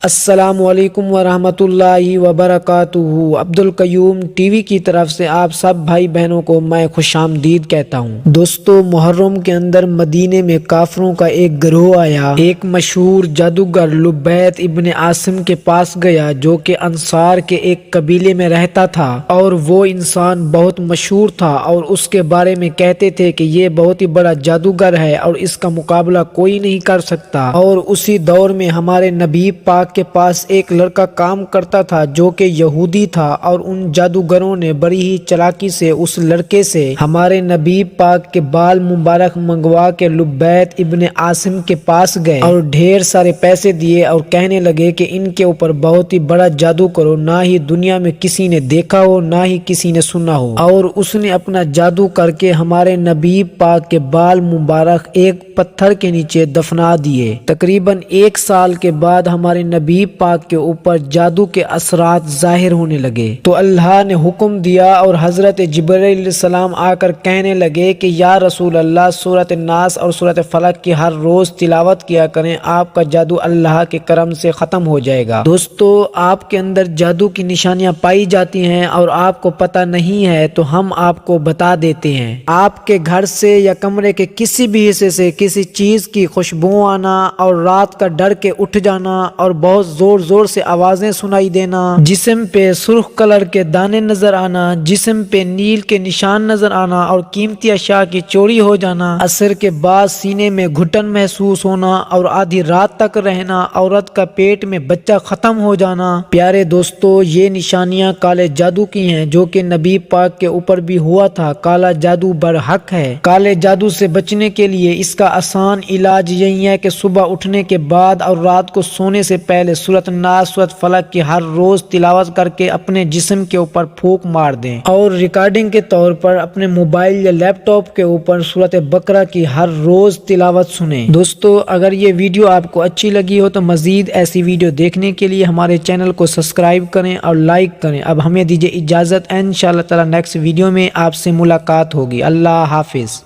السلام علیکم ورحمۃ اللہ وبرکاتہ۔ عبدالقیوم ٹی وی کی طرف سے آپ سب بھائی بہنوں کو میں خوش آمدید کہتا ہوں۔ دوستو، محرم کے اندر مدینے میں کافروں کا ایک گروہ آیا۔ ایک مشہور جادوگر لبید ابن عاصم کے پاس گیا، جو کہ انصار کے ایک قبیلے میں رہتا تھا، اور وہ انسان بہت مشہور تھا، اور اس کے بارے میں کہتے تھے کہ یہ بہت ہی بڑا جادوگر ہے اور اس کا مقابلہ کوئی نہیں کر سکتا۔ اور اسی دور میں ہمارے نبی پاک کے پاس ایک لڑکا کام کرتا تھا جو کہ یہودی تھا، اور ان جادوگروں نے بڑی ہی چالاکی سے اس لڑکے سے ہمارے نبی پاک کے بال مبارک منگوا کے لبید ابن عاصم کے پاس گئے اور ڈھیر سارے پیسے دیے اور کہنے لگے کہ ان کے اوپر بہت ہی بڑا جادو کرو، نہ ہی دنیا میں کسی نے دیکھا ہو نہ ہی کسی نے سنا ہو۔ اور اس نے اپنا جادو کر کے ہمارے نبی پاک کے بال مبارک ایک پتھر کے نیچے دفنا دیے۔ تقریباً 1 سال کے بعد ہمارے نبی پاک کے اوپر جادو کے اثرات ظاہر ہونے لگے، تو اللہ نے حکم دیا اور حضرت جبرائیل علیہ السلام آ کر کہنے لگے کہ یا رسول اللہ، سورۃ الناس اور سورۃ فلق کی ہر روز تلاوت کیا کریں، آپ کا جادو اللہ کے کرم سے ختم ہو جائے گا۔ دوستو، آپ کے اندر جادو کی نشانیاں پائی جاتی ہیں اور آپ کو پتہ نہیں ہے، تو ہم آپ کو بتا دیتے ہیں۔ آپ کے گھر سے یا کمرے کے کسی بھی حصے سے کسی چیز کی خوشبو آنا، اور رات کا ڈر کے اٹھ جانا، اور بہت زور زور سے آوازیں سنائی دینا، جسم پہ سرخ کلر کے دانے نظر آنا، جسم پہ نیل کے نشان نظر آنا، اور قیمتی اشیاء کی چوری ہو جانا، عصر کے بعد سینے میں گھٹن محسوس ہونا، اور آدھی رات تک رہنا، عورت کا پیٹ میں بچہ ختم ہو جانا۔ پیارے دوستو، یہ نشانیاں کالے جادو کی ہیں، جو کہ نبی پاک کے اوپر بھی ہوا تھا۔ کالا جادو برحق ہے۔ کالے جادو سے بچنے کے لیے اس کا آسان علاج یہی ہے کہ صبح اٹھنے کے بعد اور رات کو سونے سے پہلے سورۃ الناس، سورۃ فلق کی ہر روز تلاوت کر کے اپنے جسم کے اوپر پھونک مار دیں، اور ریکارڈنگ کے طور پر اپنے موبائل یا لیپ ٹاپ کے اوپر سورۃ بقرہ کی ہر روز تلاوت سنیں۔ دوستو، اگر یہ ویڈیو آپ کو اچھی لگی ہو تو مزید ایسی ویڈیو دیکھنے کے لیے ہمارے چینل کو سبسکرائب کریں اور لائک کریں۔ اب ہمیں دیجیے اجازت، انشاءاللہ تعالی نیکسٹ ویڈیو میں آپ سے ملاقات ہوگی۔ اللہ حافظ۔